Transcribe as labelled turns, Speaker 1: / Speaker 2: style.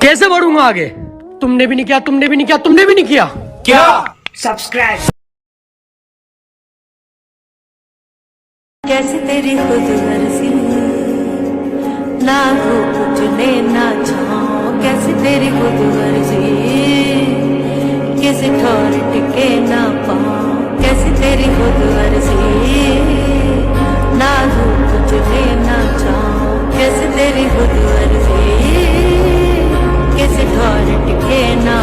Speaker 1: कैसे बढ़ूंगा आगे? तुमने भी नहीं किया, तुमने भी नहीं किया, तुमने भी नहीं किया।
Speaker 2: क्या? सब्सक्राइब।
Speaker 3: कैसे तेरी खुद गर्जी ना धूप चुने ना छाँव, कैसे तेरी खुद गर्जी किसी ठौर टिके ना पाँव, कैसे तेरी खुद गर्जी ना धूप चुने ना छाँव, कैसे तेरी खुद गर्जी किसी ठौर टिके ना